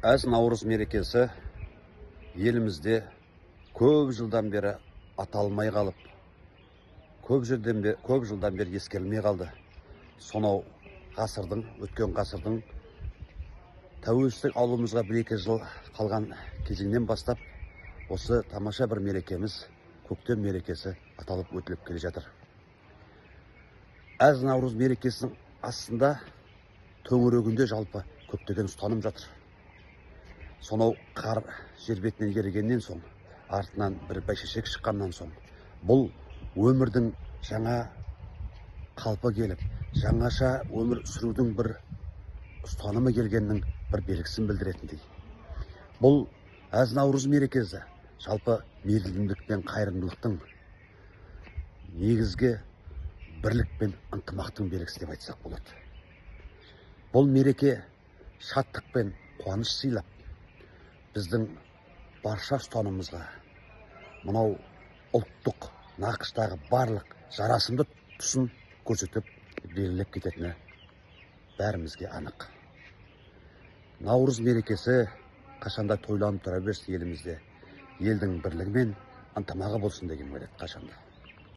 Әз Наурыз мерекесі елімізде көп жылдан бері аталмай қалып, көп жылдан бері ескерілмей қалды. Сонау өткен ғасырдың тәуелсіздік алуымызға 1-2 жыл қалған кезеңнен бастап осы тамаша бір мерекеміз, көктем мерекесі аталып өтіліп келе жатыр. Әз Наурыз мерекесінің астында төңірегінде жалпы көптеген ұстаным жатыр. Сонау қар жер бетінен ерігеннен соң, артынан бір бәйшешек шыққаннан соң, бұл өмірдің жаңа қалпы келіп, жаңаша өмір сүрудің бір ұстанымы келгеннің бір белгісін білдіретіндей. Бұл Әз Наурыз мерекесі жалпы мейірімділік пен қайырымдылықтың, негізгі бірлік пен ынтымақтың белгісі деп айтсақ болады. Бұл мереке шаттық пен қуаныш сыйлап, біздің барша ұстанымымызға, мынау ұлттық нақыштағы барлық жарасымды тұсын көрсетіп, белгілеп кететіні бәрімізге анық. Наурыз мерекесі қашанда тойланып тұра берсін елімізде, елдің бірлігі мен ынтымағы болсын деген өледі қашанда.